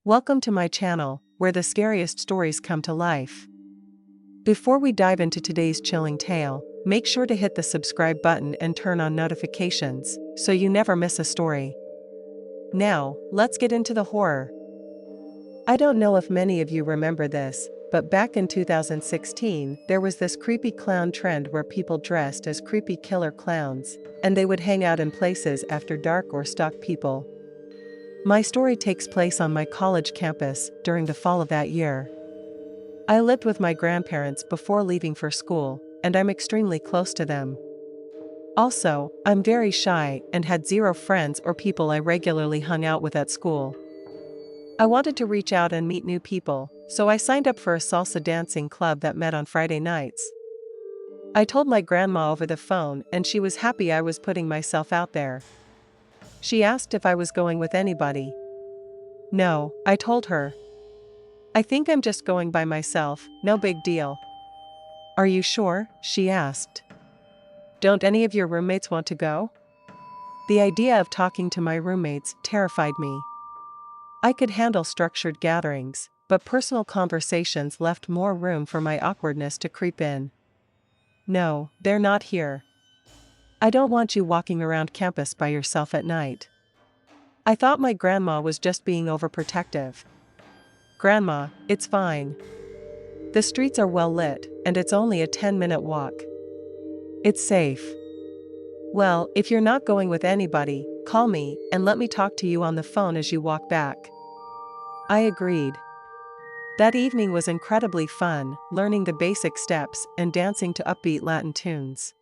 Welcome to my channel, where the scariest stories come to life. Before we dive into today's chilling tale, make sure to hit the subscribe button and turn on notifications, so you never miss a story. Now, let's get into the horror. I don't know if many of you remember this, but back in 2016, there was this creepy clown trend where people dressed as creepy killer clowns, and they would hang out in places after dark or stalk people. My story takes place on my college campus during the fall of that year. I lived with my grandparents before leaving for school, and I'm extremely close to them. Also, I'm very shy and had zero friends or people I regularly hung out with at school. I wanted to reach out and meet new people, so I signed up for a salsa dancing club that met on Friday nights. I told my grandma over the phone, and she was happy I was putting myself out there. She asked if I was going with anybody. No, I told her. I think I'm just going by myself, no big deal. Are you sure? She asked. Don't any of your roommates want to go? The idea of talking to my roommates terrified me. I could handle structured gatherings, but personal conversations left more room for my awkwardness to creep in. No, they're not here. I don't want you walking around campus by yourself at night. I thought my grandma was just being overprotective. Grandma, it's fine. The streets are well lit, and it's only a 10-minute walk. It's safe. Well, if you're not going with anybody, call me and let me talk to you on the phone as you walk back. I agreed. That evening was incredibly fun, learning the basic steps and dancing to upbeat Latin tunes.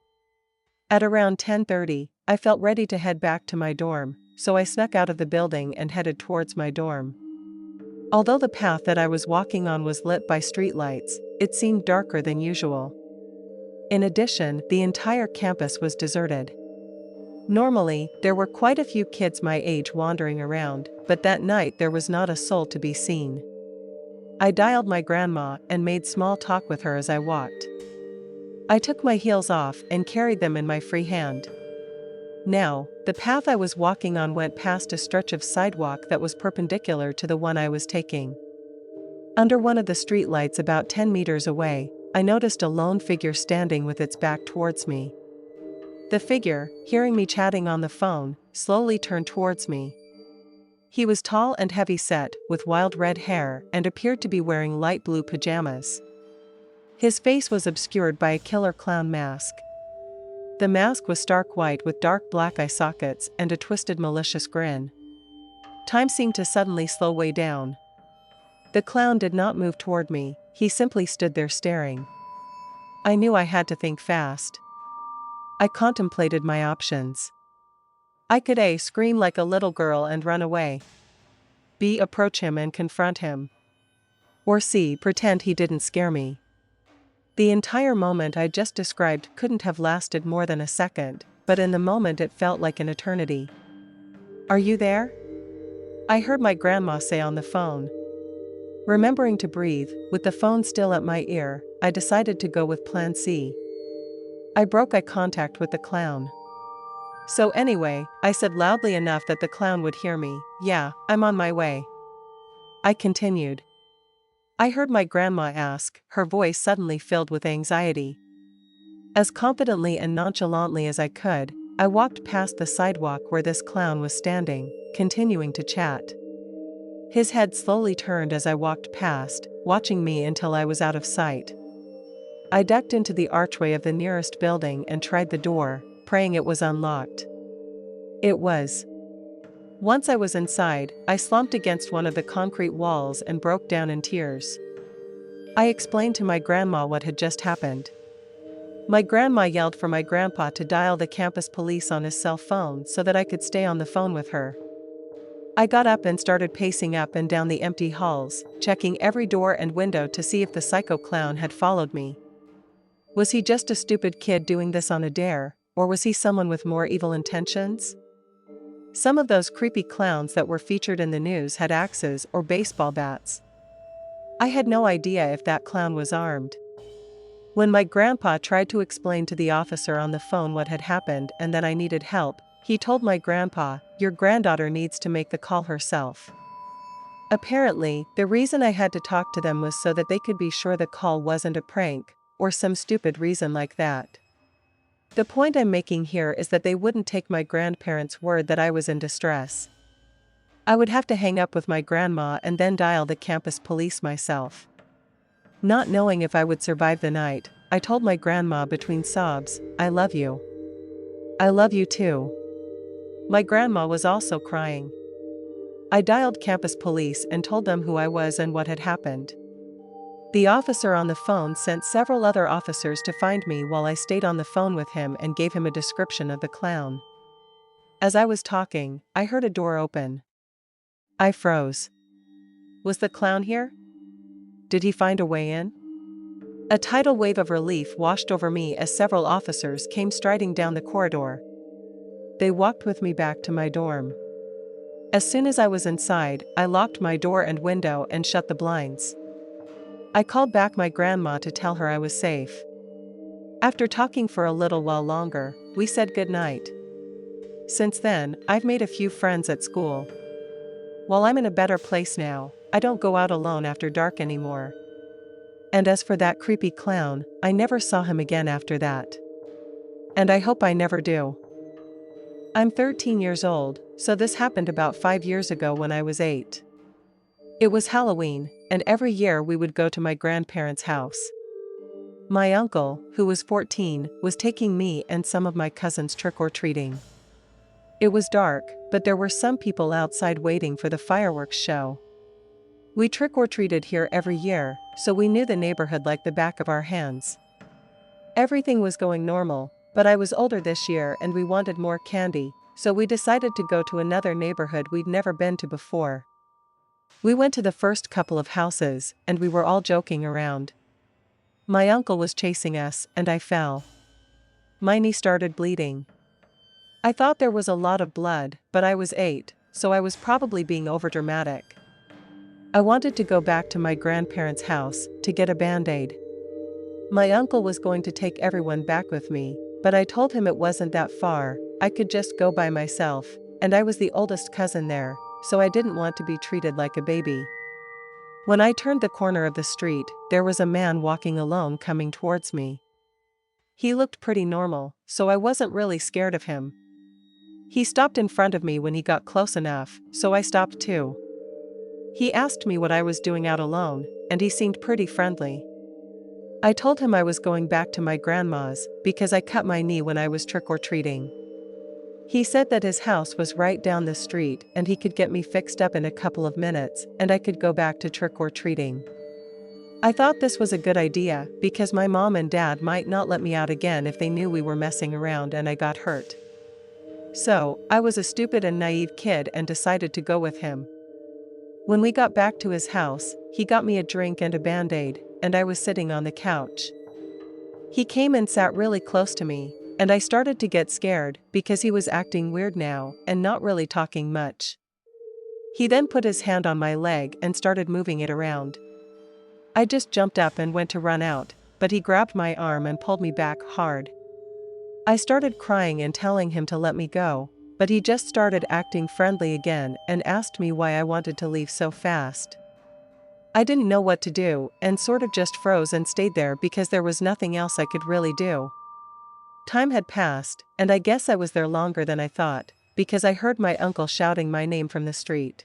At around 10:30, I felt ready to head back to my dorm, so I snuck out of the building and headed towards my dorm. Although the path that I was walking on was lit by streetlights, it seemed darker than usual. In addition, the entire campus was deserted. Normally, there were quite a few kids my age wandering around, but that night there was not a soul to be seen. I dialed my grandma and made small talk with her as I walked. I took my heels off and carried them in my free hand. Now, the path I was walking on went past a stretch of sidewalk that was perpendicular to the one I was taking. Under one of the streetlights about 10 meters away, I noticed a lone figure standing with its back towards me. The figure, hearing me chatting on the phone, slowly turned towards me. He was tall and heavy-set, with wild red hair, and appeared to be wearing light blue pajamas. His face was obscured by a killer clown mask. The mask was stark white with dark black eye sockets and a twisted malicious grin. Time seemed to suddenly slow way down. The clown did not move toward me, he simply stood there staring. I knew I had to think fast. I contemplated my options. I could A. Scream like a little girl and run away. B. Approach him and confront him. Or C. Pretend he didn't scare me. The entire moment I just described couldn't have lasted more than a second, but in the moment it felt like an eternity. Are you there? I heard my grandma say on the phone. Remembering to breathe, with the phone still at my ear, I decided to go with Plan C. I broke eye contact with the clown. So anyway, I said loudly enough that the clown would hear me, "Yeah, I'm on my way." I continued. I heard my grandma ask, her voice suddenly filled with anxiety. As confidently and nonchalantly as I could, I walked past the sidewalk where this clown was standing, continuing to chat. His head slowly turned as I walked past, watching me until I was out of sight. I ducked into the archway of the nearest building and tried the door, praying it was unlocked. It was. Once I was inside, I slumped against one of the concrete walls and broke down in tears. I explained to my grandma what had just happened. My grandma yelled for my grandpa to dial the campus police on his cell phone so that I could stay on the phone with her. I got up and started pacing up and down the empty halls, checking every door and window to see if the psycho clown had followed me. Was he just a stupid kid doing this on a dare, or was he someone with more evil intentions? Some of those creepy clowns that were featured in the news had axes or baseball bats. I had no idea if that clown was armed. When my grandpa tried to explain to the officer on the phone what had happened and that I needed help, he told my grandpa, "Your granddaughter needs to make the call herself." Apparently, the reason I had to talk to them was so that they could be sure the call wasn't a prank, or some stupid reason like that. The point I'm making here is that they wouldn't take my grandparents' word that I was in distress. I would have to hang up with my grandma and then dial the campus police myself. Not knowing if I would survive the night, I told my grandma between sobs, "I love you. I love you too." My grandma was also crying. I dialed campus police and told them who I was and what had happened. The officer on the phone sent several other officers to find me while I stayed on the phone with him and gave him a description of the clown. As I was talking, I heard a door open. I froze. Was the clown here? Did he find a way in? A tidal wave of relief washed over me as several officers came striding down the corridor. They walked with me back to my dorm. As soon as I was inside, I locked my door and window and shut the blinds. I called back my grandma to tell her I was safe. After talking for a little while longer, we said goodnight. Since then, I've made a few friends at school. While I'm in a better place now, I don't go out alone after dark anymore. And as for that creepy clown, I never saw him again after that. And I hope I never do. I'm 13 years old, so this happened about 5 years ago when I was 8. It was Halloween, and every year we would go to my grandparents' house. My uncle, who was 14, was taking me and some of my cousins trick-or-treating. It was dark, but there were some people outside waiting for the fireworks show. We trick-or-treated here every year, so we knew the neighborhood like the back of our hands. Everything was going normal, but I was older this year and we wanted more candy, so we decided to go to another neighborhood we'd never been to before. We went to the first couple of houses, and we were all joking around. My uncle was chasing us, and I fell. My knee started bleeding. I thought there was a lot of blood, but I was 8, so I was probably being overdramatic. I wanted to go back to my grandparents' house to get a band-aid. My uncle was going to take everyone back with me, but I told him it wasn't that far, I could just go by myself, and I was the oldest cousin there, so I didn't want to be treated like a baby. When I turned the corner of the street, there was a man walking alone coming towards me. He looked pretty normal, so I wasn't really scared of him. He stopped in front of me when he got close enough, so I stopped too. He asked me what I was doing out alone, and he seemed pretty friendly. I told him I was going back to my grandma's because I cut my knee when I was trick-or-treating. He said that his house was right down the street and he could get me fixed up in a couple of minutes and I could go back to trick-or-treating. I thought this was a good idea because my mom and dad might not let me out again if they knew we were messing around and I got hurt. So, I was a stupid and naive kid and decided to go with him. When we got back to his house, he got me a drink and a band-aid, and I was sitting on the couch. He came and sat really close to me, and I started to get scared because he was acting weird now and not really talking much. He then put his hand on my leg and started moving it around. I just jumped up and went to run out, but he grabbed my arm and pulled me back hard. I started crying and telling him to let me go, but he just started acting friendly again and asked me why I wanted to leave so fast. I didn't know what to do and sort of just froze and stayed there because there was nothing else I could really do. Time had passed, and I guess I was there longer than I thought, because I heard my uncle shouting my name from the street.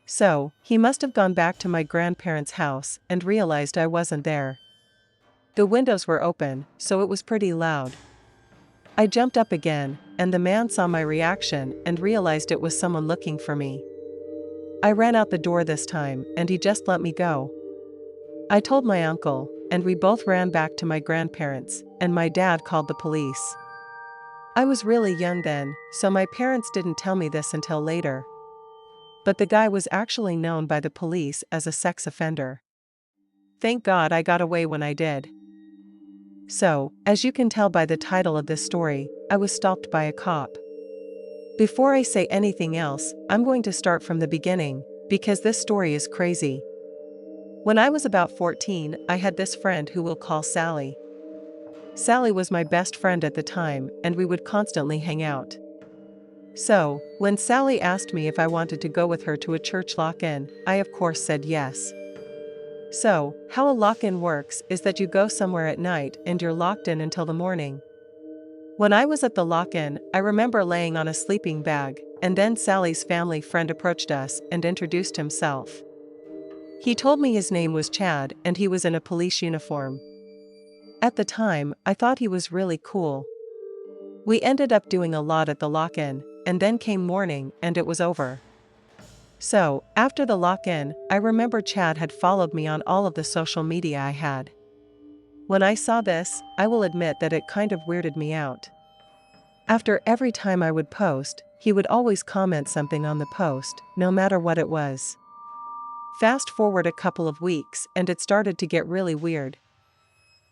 So, he must have gone back to my grandparents' house and realized I wasn't there. The windows were open, so it was pretty loud. I jumped up again, and the man saw my reaction and realized it was someone looking for me. I ran out the door this time, and he just let me go. I told my uncle, and we both ran back to my grandparents, and my dad called the police. I was really young then, so my parents didn't tell me this until later. But the guy was actually known by the police as a sex offender. Thank God I got away when I did. So, as you can tell by the title of this story, I was stalked by a cop. Before I say anything else, I'm going to start from the beginning, because this story is crazy. When I was about 14, I had this friend who we'll call Sally. Sally was my best friend at the time, and we would constantly hang out. So, when Sally asked me if I wanted to go with her to a church lock-in, I of course said yes. So, how a lock-in works is that you go somewhere at night and you're locked in until the morning. When I was at the lock-in, I remember laying on a sleeping bag, and then Sally's family friend approached us and introduced himself. He told me his name was Chad and he was in a police uniform. At the time, I thought he was really cool. We ended up doing a lot at the lock-in, and then came morning and it was over. So, after the lock-in, I remember Chad had followed me on all of the social media I had. When I saw this, I will admit that it kind of weirded me out. After every time I would post, he would always comment something on the post, no matter what it was. Fast forward a couple of weeks and it started to get really weird.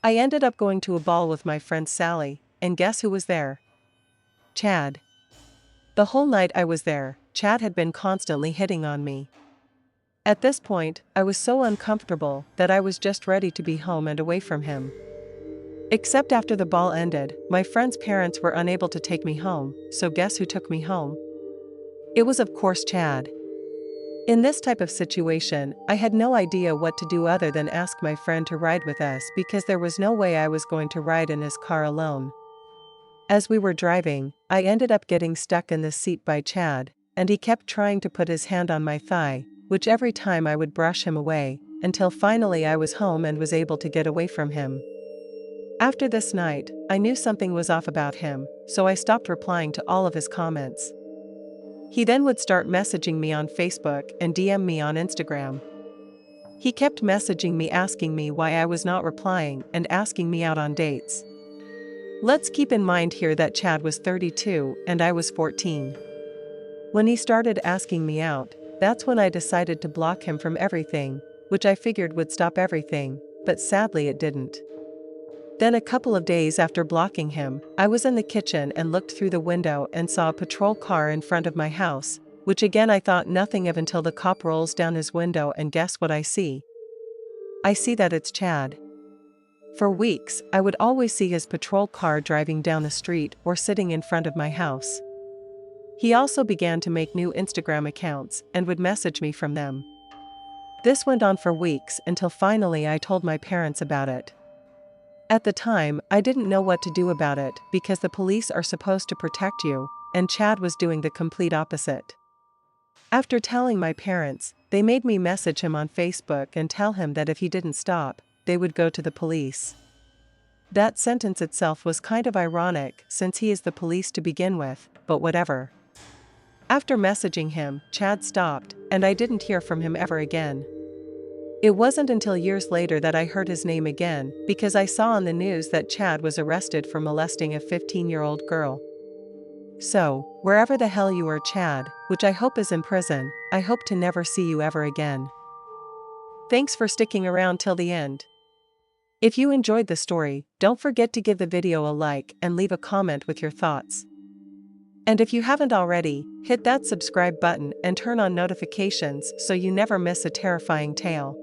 I ended up going to a ball with my friend Sally, and guess who was there? Chad. The whole night I was there, Chad had been constantly hitting on me. At this point, I was so uncomfortable that I was just ready to be home and away from him. Except after the ball ended, my friend's parents were unable to take me home, so guess who took me home? It was of course Chad. In this type of situation, I had no idea what to do other than ask my friend to ride with us because there was no way I was going to ride in his car alone. As we were driving, I ended up getting stuck in the seat by Chad, and he kept trying to put his hand on my thigh, which every time I would brush him away, until finally I was home and was able to get away from him. After this night, I knew something was off about him, so I stopped replying to all of his comments. He then would start messaging me on Facebook and DM me on Instagram. He kept messaging me asking me why I was not replying and asking me out on dates. Let's keep in mind here that Chad was 32 and I was 14. When he started asking me out, that's when I decided to block him from everything, which I figured would stop everything, but sadly it didn't. Then a couple of days after blocking him, I was in the kitchen and looked through the window and saw a patrol car in front of my house, which again I thought nothing of until the cop rolls down his window and guess what I see? I see that it's Chad. For weeks, I would always see his patrol car driving down the street or sitting in front of my house. He also began to make new Instagram accounts and would message me from them. This went on for weeks until finally I told my parents about it. At the time, I didn't know what to do about it because the police are supposed to protect you, and Chad was doing the complete opposite. After telling my parents, they made me message him on Facebook and tell him that if he didn't stop, they would go to the police. That sentence itself was kind of ironic since he is the police to begin with, but whatever. After messaging him, Chad stopped, and I didn't hear from him ever again. It wasn't until years later that I heard his name again, because I saw on the news that Chad was arrested for molesting a 15-year-old girl. So, wherever the hell you are, Chad, which I hope is in prison, I hope to never see you ever again. Thanks for sticking around till the end. If you enjoyed the story, don't forget to give the video a like and leave a comment with your thoughts. And if you haven't already, hit that subscribe button and turn on notifications so you never miss a terrifying tale.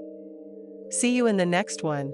See you in the next one.